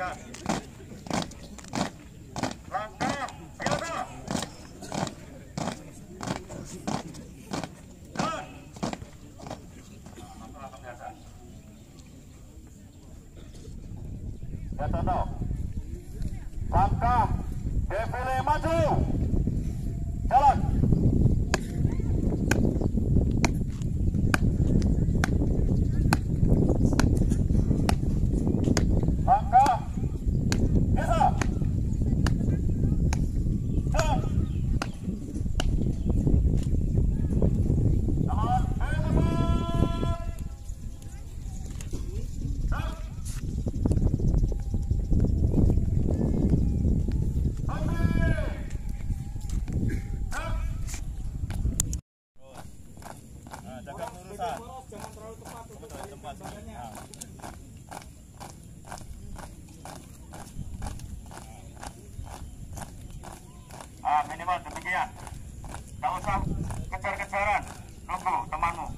Silakan. Langkah, silakan. Dan langkah biasa. Ya contoh. Langkah, defile maju. Jalan. Langkah, bisa. Jalan. Jalan, bebas. Dan jaga kelurusan. Jangan terlalu tepat untuk Tempat sini. Minimal demikian. Gak usah kejar-kejaran. Nunggu temanmu.